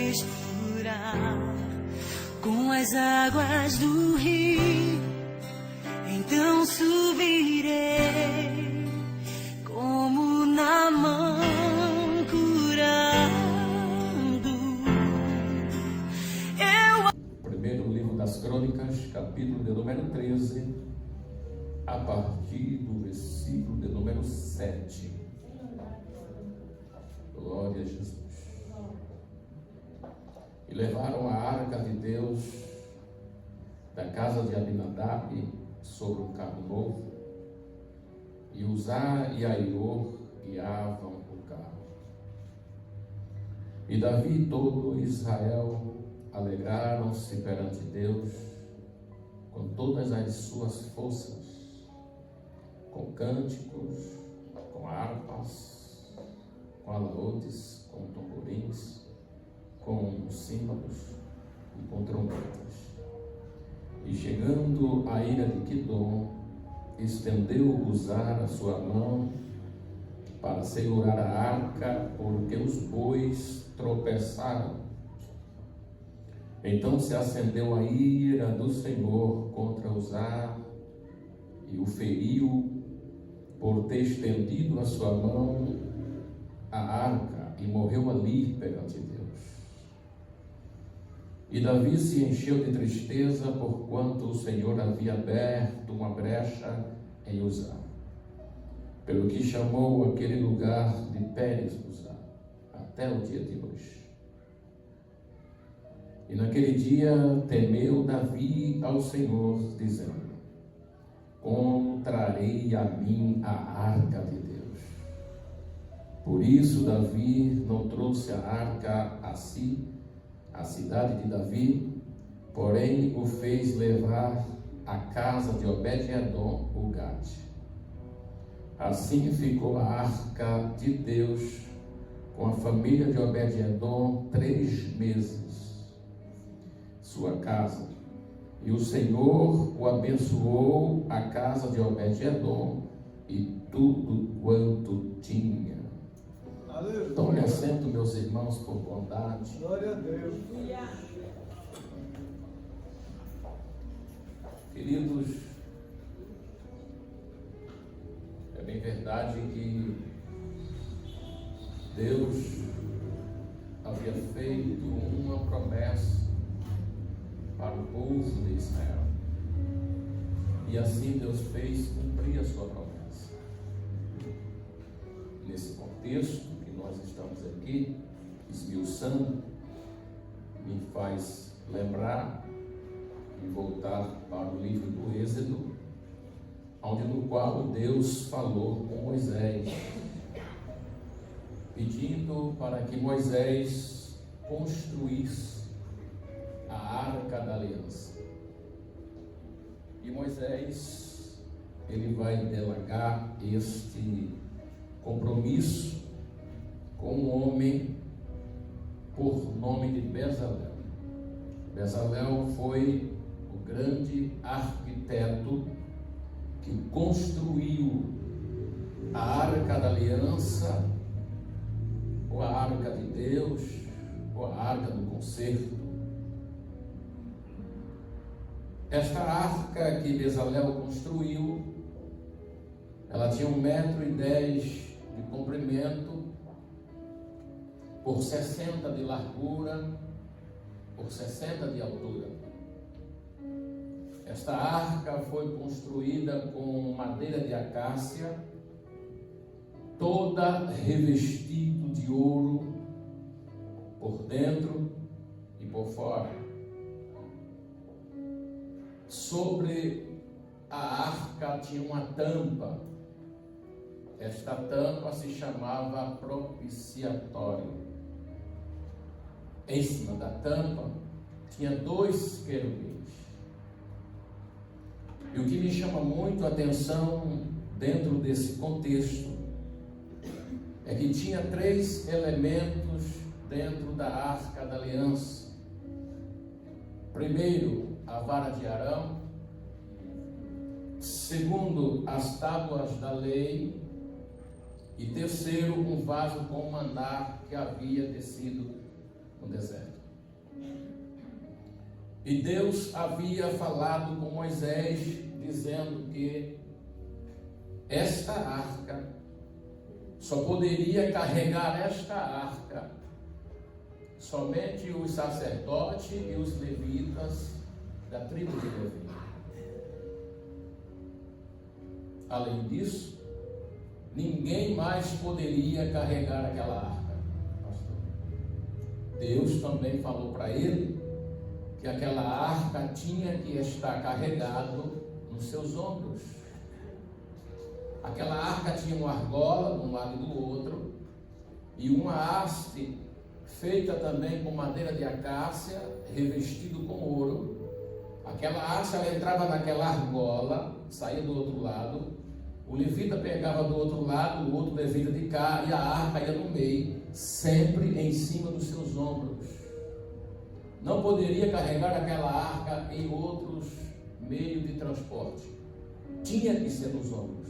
misturar com as águas do rio, então subirei como Naamã curando. Primeiro livro das Crônicas, capítulo de número 13, a partir do versículo de número 7. Glória a Jesus. E levaram a arca de Deus da casa de Abinadab sobre um carro novo, e Uzá e Aior guiavam o carro. E Davi e todo Israel alegraram-se perante Deus com todas as suas forças, com cânticos, com harpas, com alaúdes, com tamborins, com símbolos e com trombetas. E chegando à ilha de Quidom, estendeu Uzá a sua mão para segurar a arca, porque os bois tropeçaram. Então se acendeu a ira do Senhor contra Uzá e o feriu por ter estendido a sua mão à arca, e morreu ali perante Deus. E Davi se encheu de tristeza, porquanto o Senhor havia aberto uma brecha em Uzá, pelo que chamou aquele lugar de Pérez Uzá, até o dia de hoje. E naquele dia temeu Davi ao Senhor, dizendo: como trarei a mim a arca de Deus? Por isso Davi não trouxe a arca a si, a cidade de Davi, porém o fez levar à casa de Obed-edom o Gate. Assim ficou a arca de Deus com a família de Obed-edom 3 meses, sua casa. E o Senhor o abençoou, a casa de Obed-edom e tudo quanto tinha. Aleluia. Tome assento, meus irmãos, por bondade. Glória a Deus. Queridos, é bem verdade que Deus havia feito uma promessa para o povo de Israel, e assim Deus fez cumprir a sua promessa. Nesse contexto que nós estamos aqui esmiuçando, me faz lembrar e voltar para o livro do Êxodo, no qual Deus falou com Moisés, pedindo para que Moisés construísse a arca da aliança. E Moisés, ele vai delegar este compromisso com um homem por nome de Bezalel. Bezalel foi o grande arquiteto que construiu a arca da aliança, ou a arca de Deus, ou a arca do concerto. Esta arca que Bezalel construiu, ela tinha 1,10 m de comprimento, por 60 de largura, por 60 de altura. Esta arca foi construída com madeira de acácia, toda revestida de ouro, por dentro e por fora. Sobre a arca tinha uma tampa. Esta tampa se chamava propiciatório. Em cima da tampa tinha 2 querubins. E o que me chama muito a atenção dentro desse contexto é que tinha 3 elementos dentro da arca da aliança. Primeiro, a vara de Arão. Segundo, as tábuas da lei. E terceiro, um vaso com o maná que havia descido no deserto. E Deus havia falado com Moisés, dizendo que esta arca, só poderia carregar esta arca somente os sacerdotes e os levitas da tribo de Levi. Além disso, ninguém mais poderia carregar aquela arca. Pastor, Deus também falou para ele que aquela arca tinha que estar carregado nos seus ombros. Aquela arca tinha uma argola de um lado e do outro, e uma haste feita também com madeira de acácia, revestido com ouro. Aquela haste, ela entrava naquela argola, saía do outro lado, o levita pegava do outro lado, o outro levita de cá, e a arca ia no meio, sempre em cima dos seus ombros. Não poderia carregar aquela arca em outros meios de transporte. Tinha que ser nos ombros.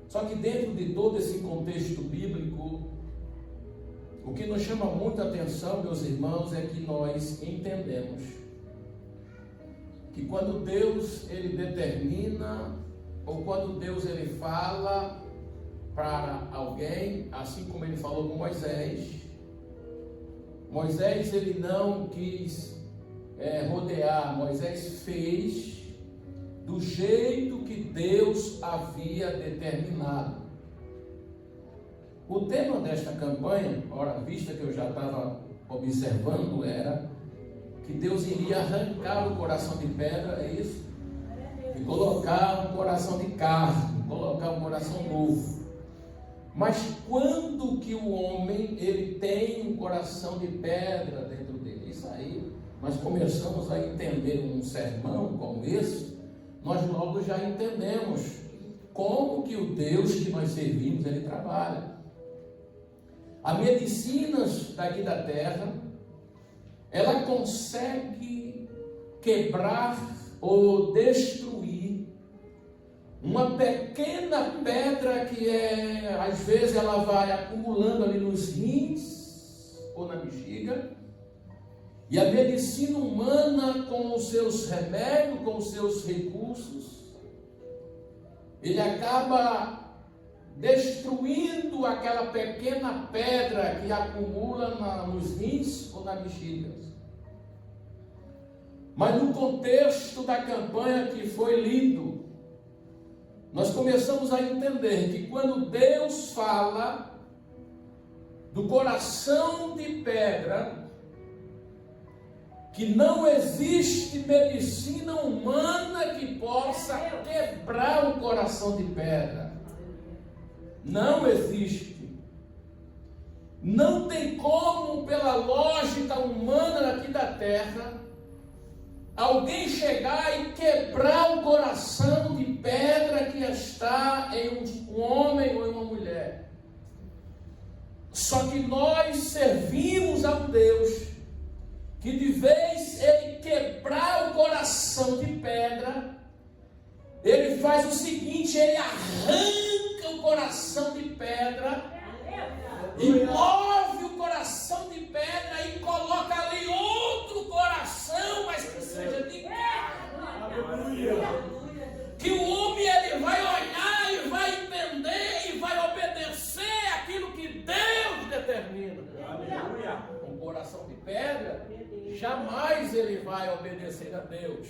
Só que dentro de todo esse contexto bíblico, o que nos chama muita atenção, meus irmãos, é que nós entendemos que quando Deus ele determina, ou quando Deus ele fala para alguém, assim como ele falou com Moisés, Moisés ele não quis rodear, Moisés fez do jeito que Deus havia determinado. O tema desta campanha, ora vista que eu já estava observando, era que Deus iria arrancar o coração de pedra, é isso? E colocar um coração de carne, colocar um coração novo. Mas quando que o homem ele tem um coração de pedra dentro dele? Isso aí, nós começamos a entender um sermão como esse, nós logo já entendemos como que o Deus que nós servimos, ele trabalha. A medicina daqui da terra, ela consegue quebrar ou destruir uma pequena pedra que às vezes ela vai acumulando ali nos rins ou na bexiga, e a medicina humana com os seus remédios, com os seus recursos, ele acaba destruindo aquela pequena pedra que acumula nos rins ou na bexiga. Mas no contexto da campanha que foi lido, nós começamos a entender que quando Deus fala do coração de pedra, que não existe medicina humana que possa quebrar o coração de pedra. Não existe. Não tem como, pela lógica humana aqui da terra, alguém chegar e quebrar o coração de pedra que está em um homem ou em uma mulher. Só que nós servimos a um Deus que de vez ele quebrar o coração de pedra, ele faz o seguinte, ele arranca o coração de pedra e move o coração de pedra e coloca ali outro coração, mas que seja de carne. Que o homem ele vai olhar e vai entender e vai obedecer aquilo que Deus determina. Um coração de pedra, jamais ele vai obedecer a Deus.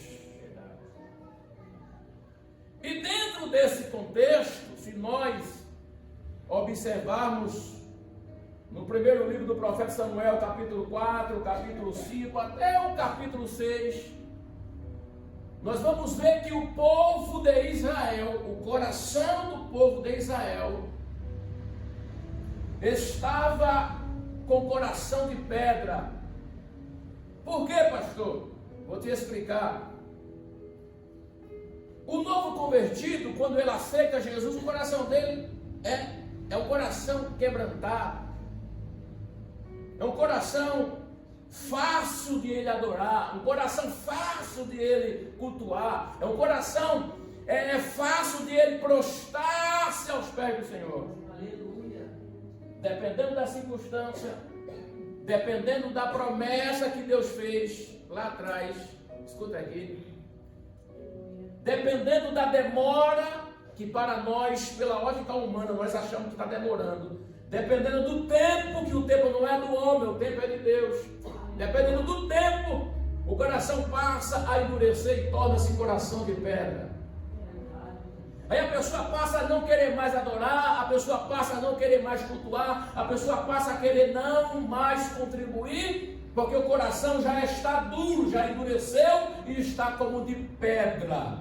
E dentro desse contexto, se nós observarmos no primeiro livro do profeta Samuel, capítulo 4, capítulo 5, até o capítulo 6, nós vamos ver que o povo de Israel, o coração do povo de Israel, estava com coração de pedra. Por quê, pastor? Vou te explicar. O novo convertido, quando ele aceita Jesus, o coração dele é um coração quebrantado. É um coração fácil de ele adorar, um coração fácil de ele cultuar, é um coração fácil de ele prostrar-se aos pés do Senhor. Aleluia. Dependendo da circunstância, dependendo da promessa que Deus fez lá atrás, escuta aqui, dependendo da demora, que para nós, pela lógica humana, nós achamos que está demorando, dependendo do tempo, que o tempo não é do homem, o tempo é de Deus, dependendo do tempo, o coração passa a endurecer e torna-se coração de pedra. Aí a pessoa passa a não querer mais adorar, a pessoa passa a não querer mais cultuar, a pessoa passa a querer não mais contribuir, porque o coração já está duro, já endureceu e está como de pedra.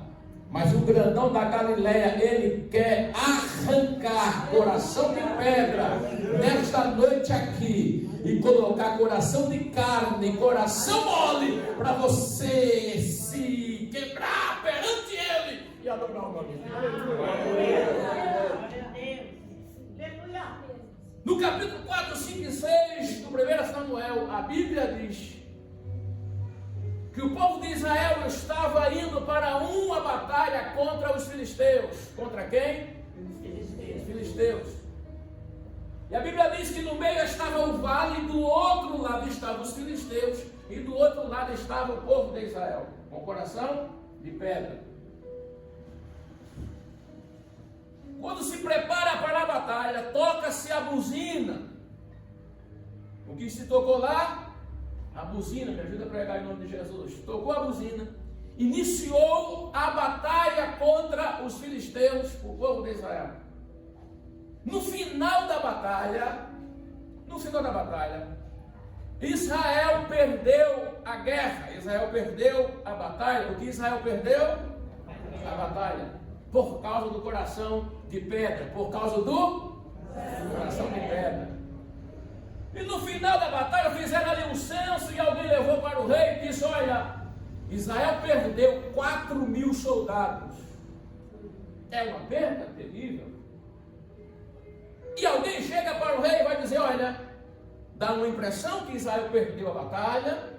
Mas o grandão da Galileia, ele quer arrancar coração de pedra nesta noite aqui e colocar coração de carne, coração mole, para você se quebrar perante ele e adorar o nome dele. No capítulo 4, 5 e 6 do 1 Samuel, a Bíblia diz que o povo de Israel estava indo para uma batalha contra os filisteus. Contra quem? Os filisteus. E a Bíblia diz que no meio estava o vale, do outro lado estavam os filisteus, e do outro lado estava o povo de Israel, com coração de pedra. Quando se prepara para a batalha, toca-se a buzina. O que se tocou lá? A buzina, me ajuda a pregar em nome de Jesus. Tocou a buzina, iniciou a batalha contra os filisteus, o povo de Israel. No final da batalha, Israel perdeu a guerra, Israel perdeu a batalha. O que Israel perdeu? A batalha. Por causa do coração de pedra, por causa do coração de pedra. E no final da batalha fizeram ali um censo e alguém levou para o rei e disse: olha, Israel perdeu 4.000 soldados. É uma perda terrível. E alguém chega para o rei e vai dizer: olha, dá uma impressão que Israel perdeu a batalha,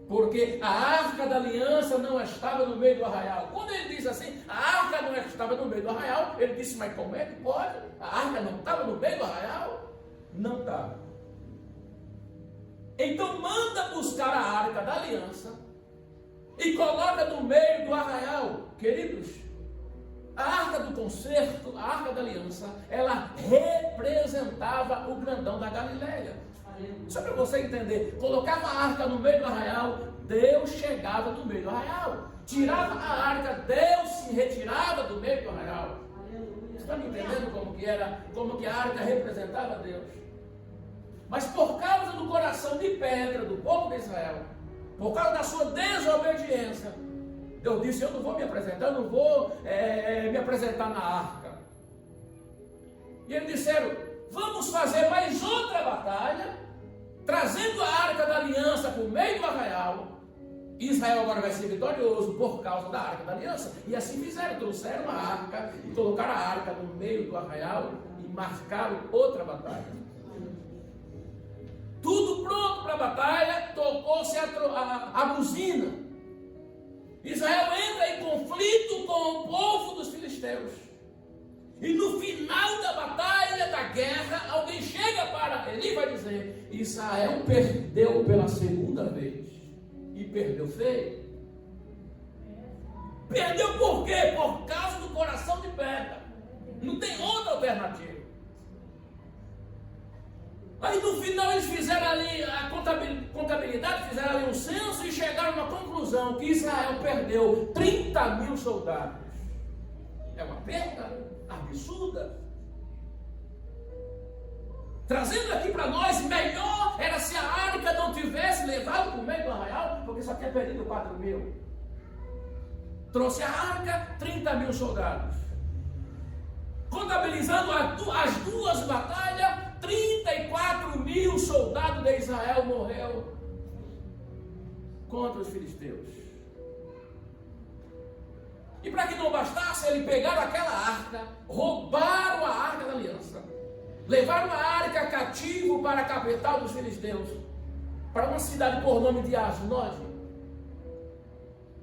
porque a arca da aliança não estava no meio do arraial. Quando ele diz assim, a arca não estava no meio do arraial, ele disse: mas como é que pode? A arca não estava no meio do arraial? Não estava. Então manda buscar a arca da aliança e coloca no meio do arraial. Queridos, a arca do concerto, a arca da aliança, ela representava o grandão da Galileia. Só para você entender, colocava a arca no meio do arraial, Deus chegava no meio do arraial. Tirava a arca, Deus se retirava do meio do arraial. Você está me entendendo como que a arca representava Deus? Mas por causa do coração de pedra do povo de Israel, por causa da sua desobediência, Deus disse: eu não vou me apresentar, eu não vou me apresentar na arca. E eles disseram: vamos fazer mais outra batalha, trazendo a arca da aliança para o meio do arraial. Israel agora vai ser vitorioso por causa da arca da aliança. E assim fizeram, trouxeram a arca e colocaram a arca no meio do arraial e marcaram outra batalha. Tudo pronto para a batalha, tocou-se a buzina. Israel entra em conflito com o povo dos filisteus. E no final da batalha, da guerra, alguém chega para ele e vai dizer: Israel perdeu pela segunda vez. E perdeu feio. Perdeu por quê? Por causa do coração de pedra. Não tem outra alternativa. Aí no final eles fizeram ali a contabilidade, fizeram ali um censo e chegaram a uma conclusão que Israel perdeu 30.000 soldados. É uma perda absurda. Trazendo aqui para nós, melhor era se a arca não tivesse levado para o meio do arraial, porque só tinha perdido 4.000. Trouxe a arca, 30.000 soldados. Contabilizando as duas batalhas, 34.000 soldados de Israel morreu contra os filisteus. E para que não bastasse, eles pegaram aquela arca, roubaram a arca da aliança, levaram a arca cativo para a capital dos filisteus, para uma cidade por nome de Asdod.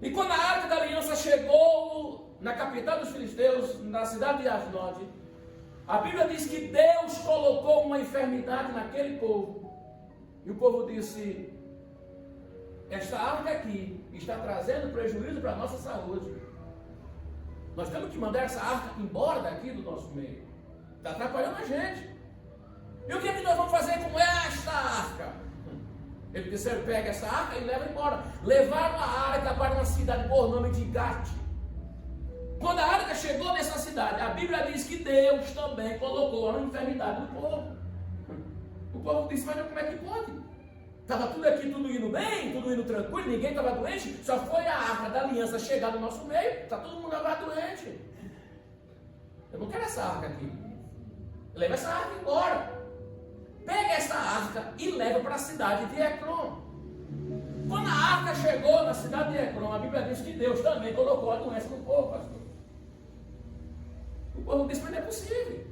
E quando a arca da aliança chegou na capital dos filisteus, na cidade de Asdod, a Bíblia diz que Deus colocou uma enfermidade naquele povo. E o povo disse: esta arca aqui está trazendo prejuízo para a nossa saúde. Nós temos que mandar essa arca embora daqui do nosso meio. Está atrapalhando a gente. E o que é que nós vamos fazer com esta arca? Eles disseram: pega essa arca e leva embora. Levaram a arca para uma cidade por nome de Gate. Quando a arca chegou nessa cidade, a Bíblia diz que Deus também colocou uma enfermidade no povo. O povo disse: mas como é que pode? Estava tudo aqui, tudo indo bem, tudo indo tranquilo, ninguém estava doente, só foi a arca da aliança chegar no nosso meio, está todo mundo agora doente. Eu não quero essa arca aqui. Leva essa arca embora. Pega essa arca e leva para a cidade de Ecrom. Quando a arca chegou na cidade de Ecrom, a Bíblia diz que Deus também colocou a doença no povo, pastor. O povo disse: mas não é possível.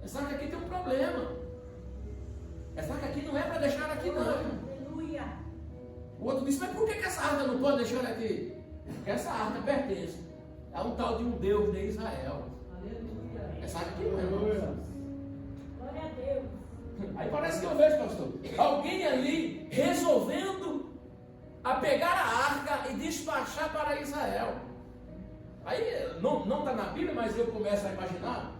Essa arca aqui tem um problema. Essa arca aqui não é para deixar aqui, não. Aleluia. O outro disse: mas por que essa arca não pode deixar aqui? Porque essa arca pertence a um tal de um Deus de Israel. Aleluia. Essa arca aqui não é nossa. Glória a Deus. Aí parece que eu vejo, pastor, alguém ali resolvendo a pegar a arca e despachar para Israel. Aí não está na Bíblia, mas eu começo a imaginar.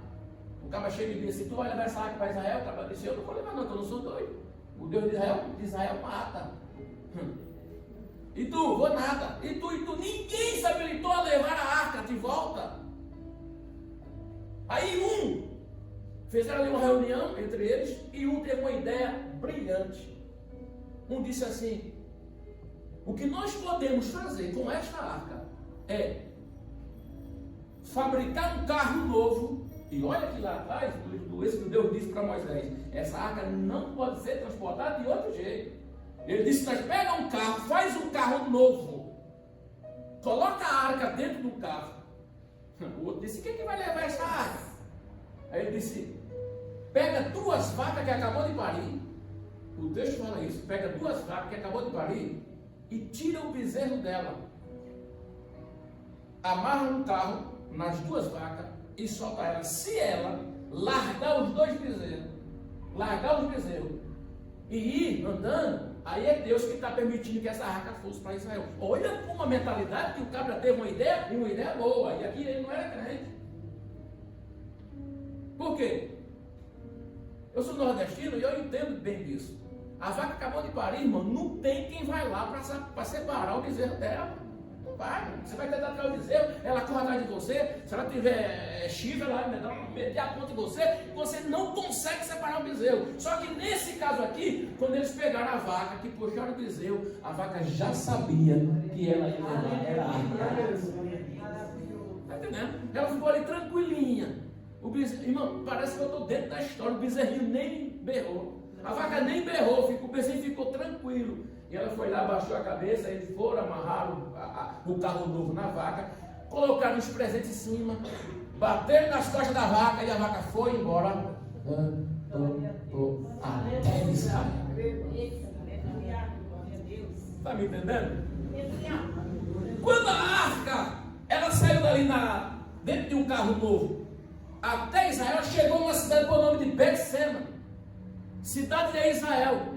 O cara chega e diz assim: tu vai levar essa arca para Israel? O cara disse: eu não vou levar não, que eu não sou doido. O Deus de Israel mata. E tu? Vou nada. E tu? Ninguém se habilitou a levar a arca de volta. Aí fizeram ali uma reunião entre eles e teve uma ideia brilhante. Disse assim: o que nós podemos fazer com esta arca é fabricar um carro novo. E olha que lá atrás, o Deus disse para Moisés: essa arca não pode ser transportada de outro jeito. Ele disse: nós pega um carro, faz um carro novo, coloca a arca dentro do carro. O outro disse: quem é que vai levar essa arca? Aí ele disse: pega 2 vacas que acabou de parir. O texto fala isso: pega 2 vacas que acabou de parir e tira o bezerro dela, amarra um carro nas 2 vacas e solta ela. Se ela largar os 2 bezerros, e ir andando, aí é Deus que está permitindo que essa arca fosse para Israel. Olha uma mentalidade que o cabra teve uma ideia, e uma ideia boa, e aqui ele não era crente. Por quê? Eu sou nordestino e eu entendo bem disso. A vaca acabou de parir, irmão, não tem quem vai lá para separar o bezerro dela. Não vai, você vai tentar tirar o bezerro, ela corre atrás de você, se ela tiver chifre, ela vai meter a ponta em você não consegue separar o bezerro. Só que nesse caso aqui, quando eles pegaram a vaca, que puxaram o bezerro, a vaca já sabia que ela ia levar, era a arca. Está entendendo? Ela ficou ali tranquilinha. O bezerro, irmão, parece que eu estou dentro da história. O bezerrinho nem berrou, a vaca nem berrou, o bezerrinho ficou tranquilo. E ela foi lá, abaixou a cabeça, eles foram, amarraram o carro novo na vaca, colocaram os presentes em cima, bateram nas costas da vaca e a vaca foi embora. Até Israel. Está me entendendo? Quando a arca, ela saiu dali dentro de um carro novo, até Israel, chegou numa cidade por nome de Bet-Sema, cidade de Israel.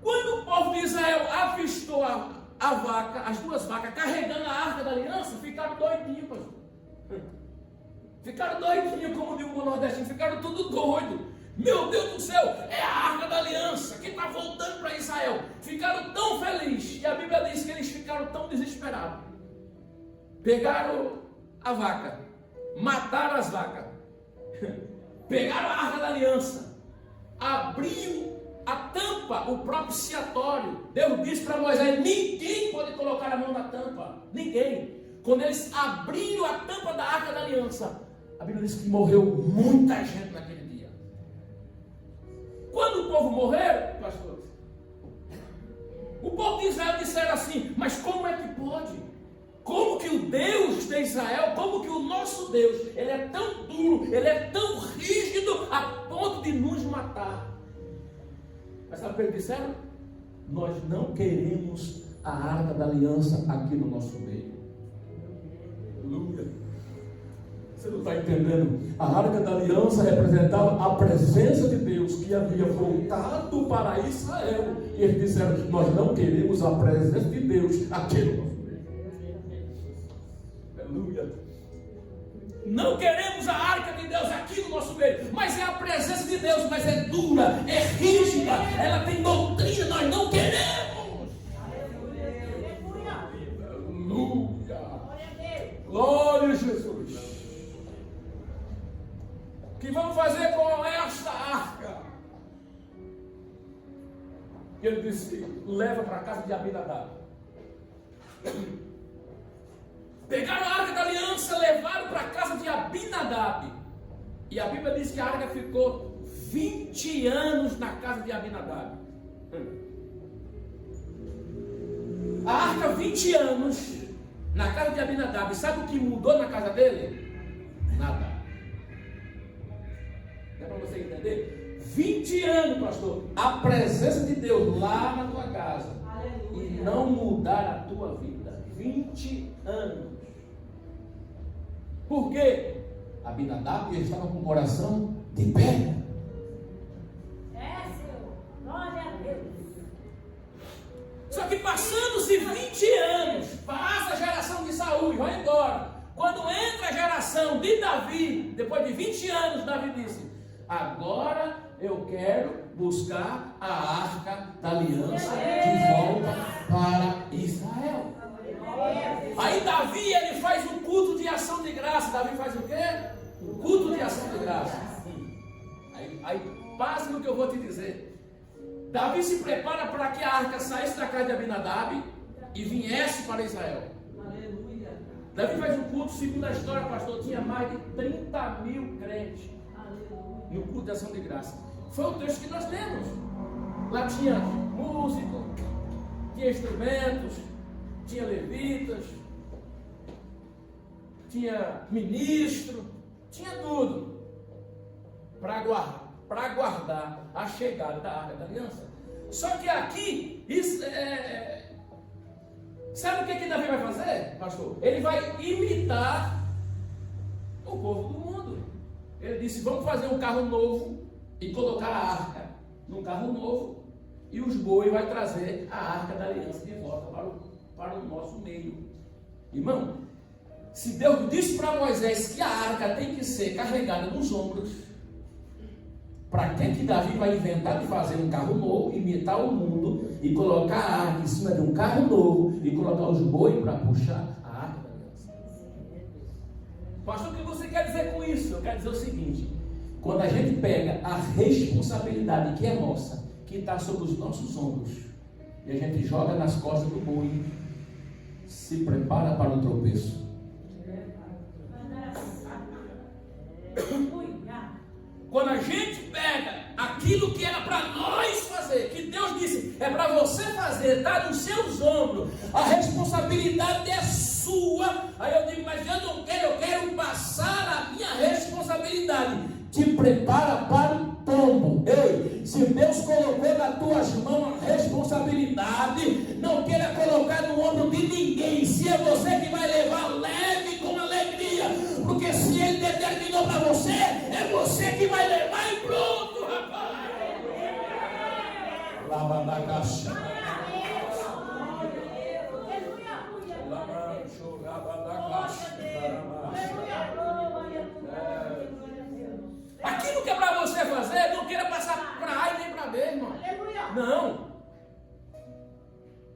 Quando o povo de Israel avistou a vaca, as 2 vacas carregando a arca da aliança, ficaram doidinhos, pastor. Ficaram doidinhos, como diz o nordestino, ficaram tudo doidos. Meu Deus do céu, é a arca da aliança que está voltando para Israel. Ficaram tão felizes, e a Bíblia diz que eles ficaram tão desesperados. Pegaram a vaca, mataram as vacas, pegaram a arca da aliança, abriu a tampa, o propiciatório. Deus disse para Moisés: ninguém pode colocar a mão na tampa, ninguém. Quando eles abriram a tampa da arca da aliança, a Bíblia diz que morreu muita gente naquele dia. Quando o povo morreu, pastor, o povo de Israel disseram assim: mas como é que pode? Como que o Deus de Israel, como que o nosso Deus, ele é tão duro, ele é tão rígido a ponto de nos matar? Mas sabe o que eles disseram? Nós não queremos a arca da aliança aqui no nosso meio. Aleluia. Você não está entendendo? A Arca da Aliança representava a presença de Deus que havia voltado para Israel. E eles disseram: nós não queremos a presença de Deus aqui no nosso meio. Aleluia. Não queremos a Arca de Deus aqui no nosso meio. Mas é a presença de Deus, mas é dura, é rígida, ela tem doutrina, nós não queremos. Aleluia. Glória a Jesus. O que vamos fazer com esta arca? Ele disse: leva para a casa de Abinadab. Pegaram a arca da aliança, levaram para a casa de Abinadab. E a Bíblia diz que a arca ficou 20 anos na casa de Abinadab. A arca 20 anos na casa de Abinadab. Sabe o que mudou na casa dele? Nada. É para você entender? 20 anos, pastor, a presença de Deus lá na tua casa. Aleluia. E não mudar a tua vida. 20 anos. Por quê? Abinadab estava com o coração de pedra. É, Senhor. Glória a Deus. Só que passando-se 20 anos, passa a geração de Saul e vai embora. Quando entra a geração de Davi, depois de 20 anos, Davi disse: agora eu quero buscar a arca da aliança de volta para Israel. Aí Davi, ele faz um culto de ação de graça. Davi faz o quê? Um culto de ação de graça. Aí passe no que eu vou te dizer. Davi se prepara para que a arca saísse da casa de Abinadab e viesse para Israel. Aleluia. Davi faz um culto, segundo a história, pastor, tinha mais de 30 mil crentes. No culto de ação de graça. Foi o texto que nós lemos. Lá tinha músico, tinha instrumentos, tinha levitas, tinha ministro, tinha tudo para guardar a chegada da arca da aliança. Só que aqui, sabe o que Davi vai fazer, pastor? Ele vai imitar o povo do mundo. Ele disse: vamos fazer um carro novo e colocar a arca num carro novo, e os bois vai trazer a arca da aliança de volta para o nosso meio. Irmão, se Deus disse para Moisés que a arca tem que ser carregada nos ombros, para que Davi vai inventar de fazer um carro novo, imitar o mundo e colocar a arca em cima de um carro novo e colocar os bois para puxar a arca da aliança? Pastor, o que você quer dizer com isso? Eu quero dizer o seguinte: quando a gente pega a responsabilidade que é nossa, que está sobre os nossos ombros, e a gente joga nas costas do boi, se prepara para o tropeço. Quando a gente pega aquilo que era para nós fazer, que Deus disse, é para você fazer, está nos seus ombros, a responsabilidade é sua. Aí eu digo: mas eu não quero, eu quero passar a minha responsabilidade. Te prepara para o tombo. Ei, se Deus colocou nas tuas mãos a responsabilidade, não queira colocar no ombro de ninguém. Se é você que vai levar, leve com alegria, porque se Ele determinou para você, é você que vai levar e pronto, rapaz. Lava na caixa. Aquilo que é para você fazer, não queira passar para A e nem para B, irmão. Não.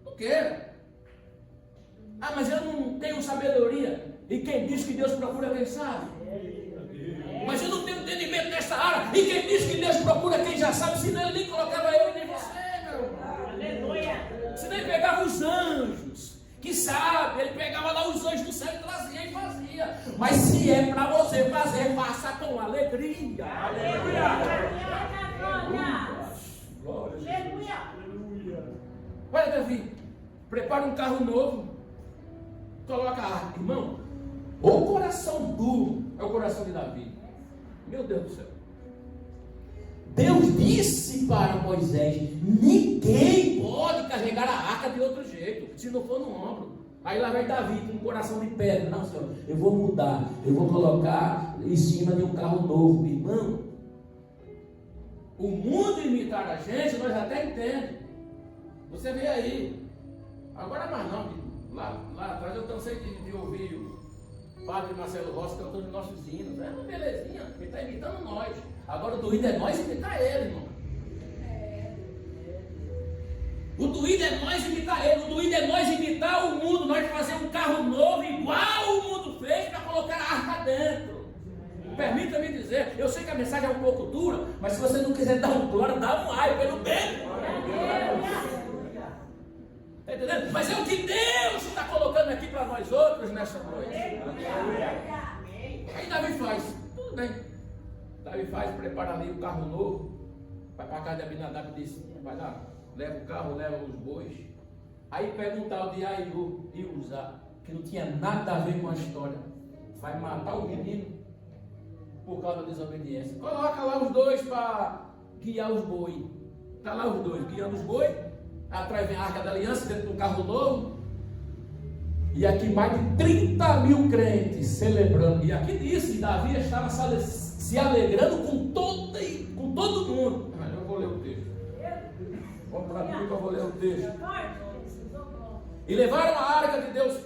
Não queira. Ah, mas eu não tenho sabedoria. E quem diz que Deus procura quem sabe? Mas eu não tenho entendimento nessa área. E quem diz que Deus procura quem já sabe? Senão Ele nem colocava eu e nem você, meu irmão. Senão Ele pegava os anjos que sabe, Ele pegava lá os anjos do céu e trazia e fazia. Mas se é para você fazer, faça com alegria. Aleluia. Aleluia. Olha, Davi, prepara um carro novo, coloca a arca. Irmão, o coração duro é o coração de Davi. Meu Deus do céu. Deus disse para Moisés: ninguém pode carregar a arca de outro jeito, se não for no ombro. Aí lá vai Davi com um coração de pedra. Não, Senhor, eu vou mudar. Eu vou colocar em cima de um carro novo. Irmão, o mundo imitar a gente, nós até entendemos. Você vê aí. Agora mais não. Lá atrás eu cansei de ouvir o padre Marcelo Rossi cantando nossos hinos. É uma belezinha. Ele está imitando nós. Agora o doído é nós imitar ele, irmão. O doído é nós imitar ele, o doído é nós imitar o mundo, nós fazer um carro novo igual o mundo fez para colocar a arca dentro. Permita-me dizer, eu sei que a mensagem é um pouco dura, mas se você não quiser dar um glória, dá um ai pelo bem. Está entendendo? Mas é o que Deus está colocando aqui para nós outros nessa noite. Aí Davi faz, tudo bem. Davi faz, prepara ali o carro novo, vai para a casa de Abinadab e diz, vai lá. Leva o carro, leva os bois. Aí pega um tal de Aiú e Uzá, que não tinha nada a ver com a história. Vai matar o menino por causa da desobediência. Coloca lá os dois para guiar os bois. Está lá os dois guiando os bois. Atrás vem a Arca da Aliança dentro do carro novo. E aqui mais de 30 mil crentes celebrando. E aqui disse, Davi estava se alegrando com todo mundo. Eu vou ler o texto. Vamos para mim que eu vou ler o texto. E levaram a arca de Deus,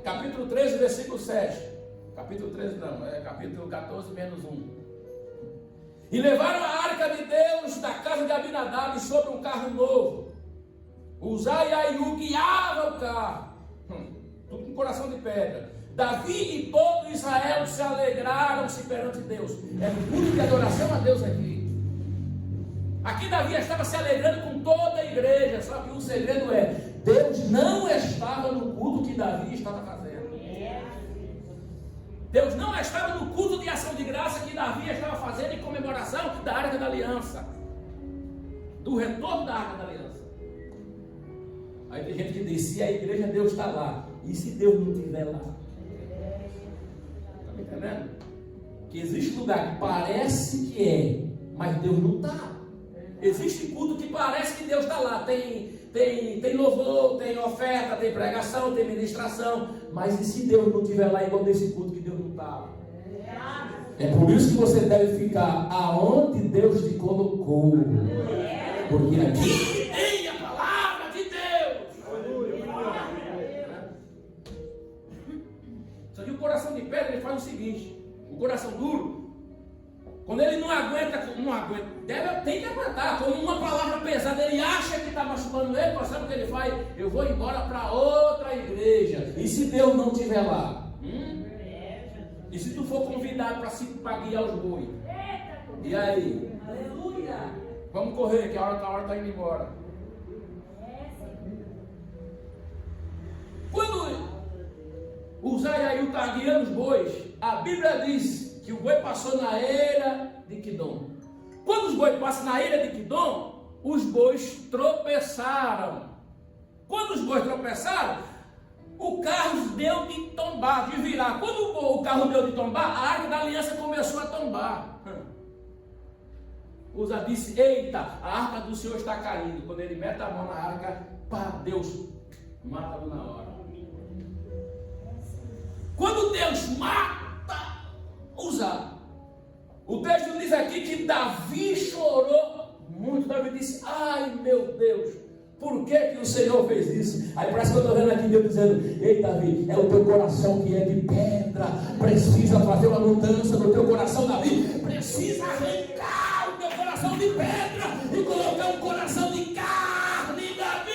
capítulo 13, versículo 7. Capítulo 13 não, é capítulo 14, menos 1. E levaram a arca de Deus da casa de Abinadab sobre um carro novo. Uzá e Aiú guiavam o carro. Tudo com coração de pedra. Davi e todo Israel se alegraram-se perante Deus. É um culto de adoração a Deus aqui. Aqui Davi estava se alegrando com toda a igreja, só que o segredo é, Deus não estava no culto que Davi estava fazendo. Deus não estava no culto de ação de graça que Davi estava fazendo em comemoração da Arca da Aliança, do retorno da Arca da Aliança. Aí tem gente que diz, se a igreja Deus está lá, e se Deus não estiver lá? Está me entendendo? Que existe lugar que parece que é, mas Deus não está. Existe culto que parece que Deus está lá, tem louvor, tem oferta, tem pregação, tem ministração, mas e se Deus não estiver lá igual nesse culto que Deus não está? É por isso que você deve ficar aonde Deus te colocou, porque aqui tem a palavra de Deus. Só que o coração de pedra ele faz o seguinte, o coração duro, quando ele não aguenta, tem que aguentar. Quando uma palavra pesada, ele acha que está machucando ele, sabe o que ele faz? Eu vou embora para outra igreja. E se Deus não estiver lá? E se tu for convidado para guiar os bois? E aí? Aleluia! Vamos correr, que a hora está indo embora. Quando Uzá e Aiú estão guiando os bois, a Bíblia diz que o boi passou na eira de Quidom. Quando os bois passam na eira de Quidom, os bois tropeçaram. Quando os bois tropeçaram, o carro deu de tombar, de virar. Quando o carro deu de tombar, a Arca da Aliança começou a tombar. Uzá disse, eita, a arca do Senhor está caindo. Quando ele mete a mão na arca, pá, Deus mata-o na hora. Quando Deus mata Uzá, o texto diz aqui que Davi chorou muito. Davi disse, ai meu Deus, por que o Senhor fez isso? Aí parece que eu estou vendo aqui Deus dizendo, ei Davi, é o teu coração que é de pedra, precisa fazer uma mudança no teu coração. Davi precisa arrancar o teu coração de pedra e colocar um coração de carne, Davi.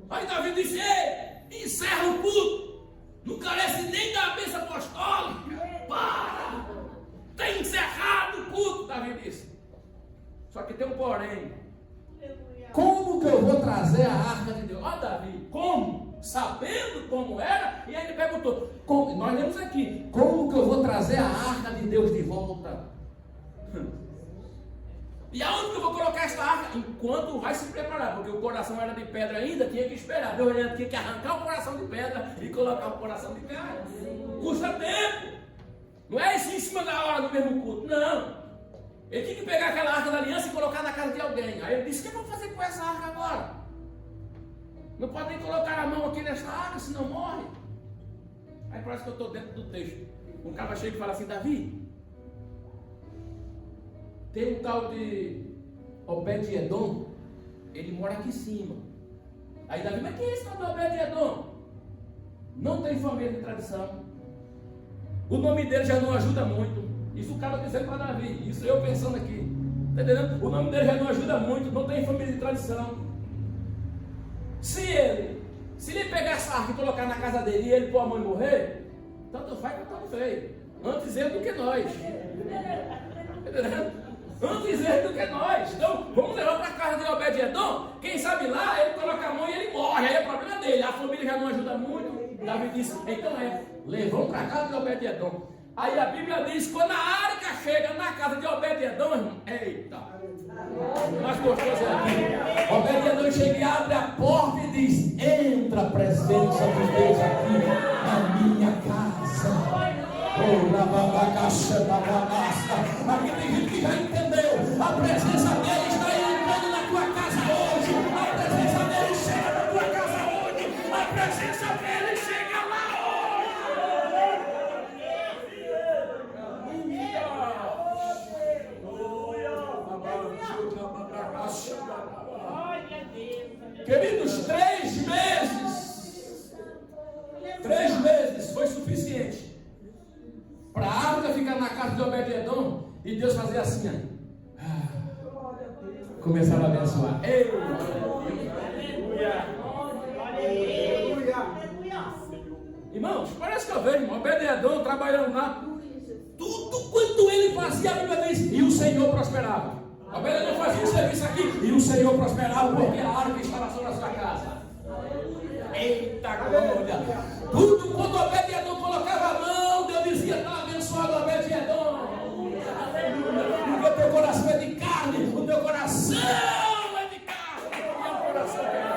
Aí Davi disse, ei, encerra o culto, não carece nem da bênção apostólica, para, tem encerrado o culto, Davi disse. Só que tem um porém, como que eu vou trazer a arca de Deus? Ó Davi, como? Sabendo como era, e aí ele perguntou, como? Nós lemos aqui, como que eu vou trazer a arca de Deus de volta? E aonde que eu vou colocar essa arca? Enquanto vai se preparar, porque o coração era de pedra ainda, tinha que esperar. Deus tinha que arrancar o coração de pedra e colocar o coração de carne. Custa tempo. Não é isso em cima da hora do mesmo culto, não. Ele tinha que pegar aquela arca da aliança e colocar na casa de alguém. Aí ele disse: o que eu vou fazer com essa arca agora? Não pode nem colocar a mão aqui nessa arca, senão morre. Aí parece que eu estou dentro do texto. Um cara chega e fala assim: Davi, tem um tal de Obed-Edom, ele mora aqui em cima. Aí Davi: mas quem é esse tal de Obed-Edom? Não tem família de tradição. O nome dele já não ajuda muito. Isso o cara dizendo para Davi. Isso eu pensando aqui. Está entendendo? O nome dele já não ajuda muito. Não tem família de tradição. Se ele pegar essa arca e colocar na casa dele e ele pôr a mãe morrer, tanto faz quanto tanto feio. Antes ele do que nós. Está entendendo? Antes ele do que nós. Então vamos levar para a casa de Obed-Edom. Quem sabe lá ele coloca a mão e ele morre. Aí é problema dele. A família já não ajuda muito. Davi disse: então levamos para a casa de Obed-Edom. Aí a Bíblia diz: quando a arca chega na casa de Obed-Edom, irmão, eita, mais gostoso é aqui. Obed-Edom chega e abre a porta e diz: entra a presença de Deus aqui na minha casa. Aqui tem gente que já entendeu. A presença dele está entrando na tua casa hoje. A presença dele chega na tua casa hoje. A presença dele chega lá hoje. Queridos, 3 meses foi suficiente para a arca ficar na casa de Obed-Edom e Deus fazer assim, começava a abençoar. Irmãos, parece que eu vejo Obed-Edom trabalhando lá. Tudo quanto ele fazia, a Bíblia diz, e o Senhor prosperava. Obed-Edom fazia o serviço aqui e o Senhor prosperava, porque a arca estava sobre a sua casa. Eita glória! Tudo quando Obed-Edom colocava a mão, Deus dizia: está abençoado Obed-Edom. Porque o teu coração é de carne, o teu coração é de carne, e o coração é de carne.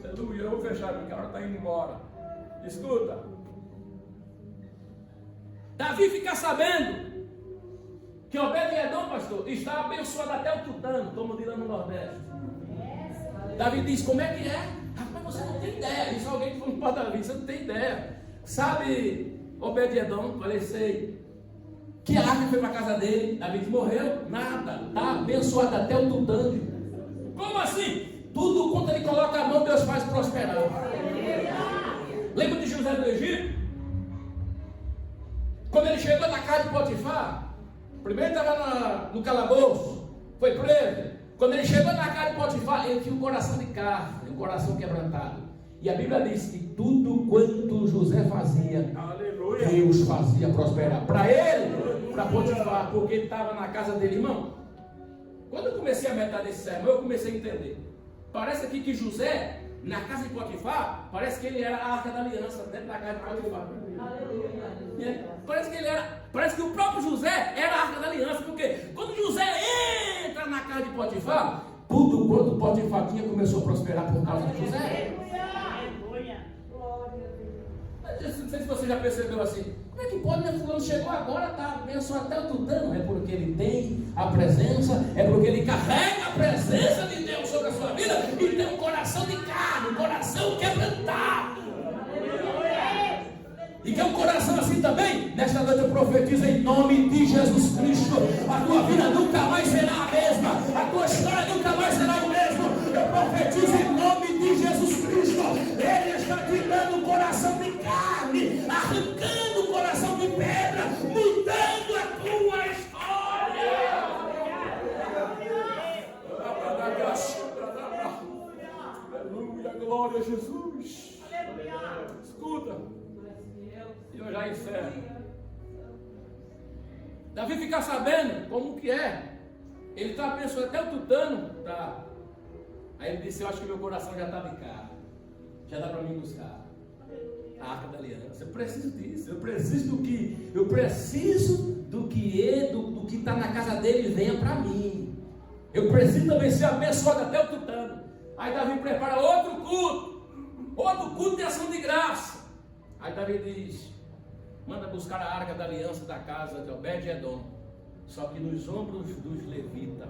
Aleluia, eu vou fechar porque a hora está indo embora. Escuta. Davi fica sabendo que Obed-Edom, pastor, está abençoado até o tutano, como diz lá no Nordeste. Davi diz: como é que é? Rapaz, você não tem ideia. Isso alguém que falou para Davi: você não tem ideia. Sabe, Obed-Edom, faleceu, que a arca foi para a casa dele. Davi morreu? Nada. Está abençoado até o tutano. Como assim? Tudo quanto ele coloca a mão, Deus faz prosperar. Lembra de José do Egito? Quando ele chegou na casa de Potifar, primeiro estava no calabouço, foi preso. Quando ele chegou na casa de Potifar, ele tinha um coração de carne, um coração quebrantado. E a Bíblia diz que tudo quanto José fazia, aleluia, Deus fazia prosperar. Para ele, para Potifar, porque ele estava na casa dele. Irmão, quando eu comecei a meditar nesse sermão, eu comecei a entender. Parece aqui que José, na casa de Potifar, parece que ele era a arca da aliança dentro da casa de Potifar. Parece que o próprio José era a arca da aliança, porque quando José entra na casa de Potifar, tudo quanto Potifar tinha começou a prosperar por causa de José. Não sei se você já percebeu assim. Como é que pode, né? Fulano chegou agora, está abençoado até o tutano? É porque ele tem a presença, é porque ele carrega a presença de Deus sobre a sua vida e tem um coração de carne, um coração quebrantado. E que é um coração assim também. Nesta noite eu profetizo em nome de Jesus Cristo: a tua vida nunca mais será a mesma, a tua história nunca mais será o mesmo. Eu profetizo em nome de Jesus Cristo: Ele está tirando o coração de carne, arrancando o coração de pedra, mudando a tua história. Aleluia, glória a Jesus. Escuta, e eu já encerro. Davi fica sabendo como que é. Ele está pensando, até o tutano tá. Aí ele disse: eu acho que meu coração já está de carne, já dá para mim buscar a arca da aliança. Eu preciso disso. Eu preciso do que está na casa dele venha para mim. Eu preciso também ser abençoado até o tutano. Aí Davi prepara outro culto de ação de graça. Aí Davi diz: manda buscar a arca da aliança da casa de Obed-Edom, só que nos ombros dos levitas.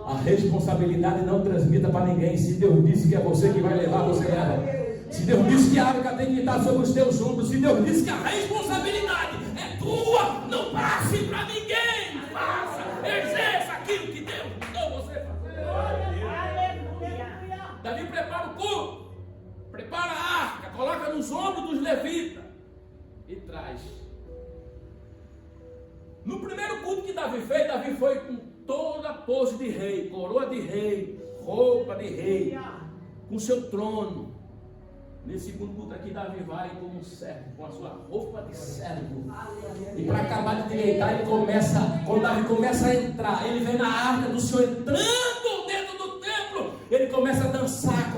A responsabilidade não transmita para ninguém. Se Deus disse que é você que vai levar, você leva. Se Deus disse que a arca tem que estar sobre os teus ombros, se Deus disse que a responsabilidade é tua, não passe para ninguém. Faça, exerça aquilo que Deus mandou você fazer. Davi prepara o culto, prepara a arca, coloca nos ombros dos levitas e traz. No primeiro culto que Davi fez, Davi foi com toda a pose de rei, coroa de rei, roupa de rei, com seu trono. Nesse segundo culto aqui, Davi vai como um servo, com a sua roupa de servo. E para acabar de direitar, ele começa, quando Davi começa a entrar, ele vem na arca do Senhor entrando dentro do templo. Ele começa a dançar,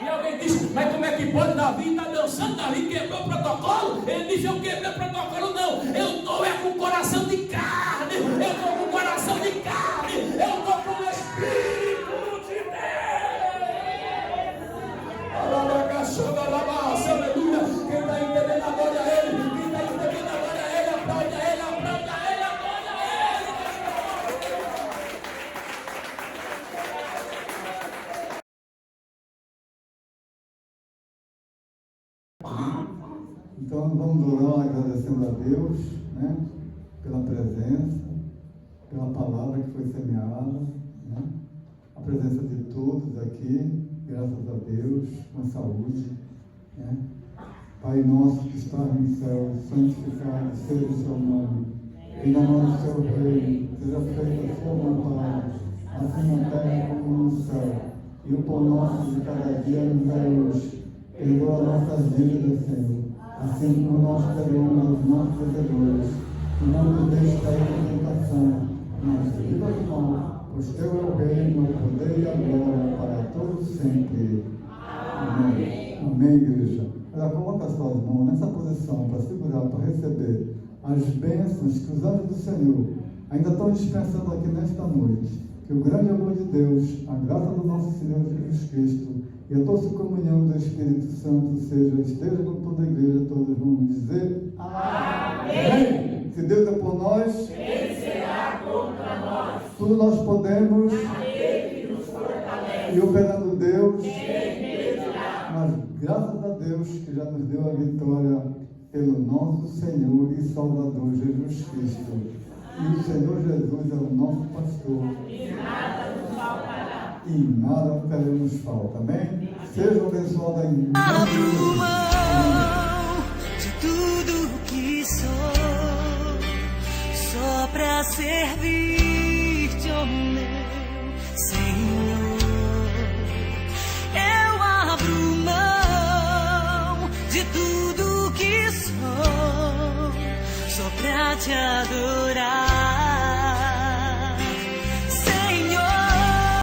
e alguém diz, mas como é que pode? Davi está dançando, Davi quebrou o protocolo. Ele diz, eu quebrei o protocolo, não, eu estou com coração de carne, eu estou com coração de carne, eu estou com o Espírito de Deus. Aleluia, quem está entendendo a glória a Ele, quem está entendendo a glória a Ele, aplaude a Ele, aplaude a Ele, aplaude a Ele. Então vamos orar agradecendo a Deus, né, pela presença, pela palavra que foi semeada, né, a presença de todos aqui, graças a Deus, com saúde, né. Pai nosso que estás no céu, santificado seja o seu nome, venha a nós o seu reino, seja feita a sua vontade, assim na terra como no céu, e o pão nosso de cada dia nos dai hoje, perdoa nossas dívidas, Senhor, assim como nós perdoamos aos nossos devedores, e não nos deixe cair em tentação, mas livra do mal, pois teu é o reino, o poder e a glória para todos sempre. Amém. Amém, igreja. Ela coloca as suas mãos nessa posição para segurar, para receber as bênçãos que os anjos do Senhor ainda estão dispensando aqui nesta noite. Que o grande amor de Deus, a graça do nosso Senhor Jesus Cristo e a doce comunhão do Espírito Santo esteja com toda a igreja. Todos vamos dizer amém. Se Deus é por nós, quem será contra nós? Tudo nós podemos, aquele que nos fortalece. E operando Deus, quem impedirá? Mas graças a Deus que já nos deu a vitória pelo nosso Senhor e Salvador Jesus Cristo. E o Senhor Jesus é o nosso pastor. E nada nos faltará. E nada teremos falta. Amém? Seja abençoado em Abro mão de tudo que sou, só pra servir-te, oh meu Senhor. Eu abro mão de tudo que sou, só pra te adorar.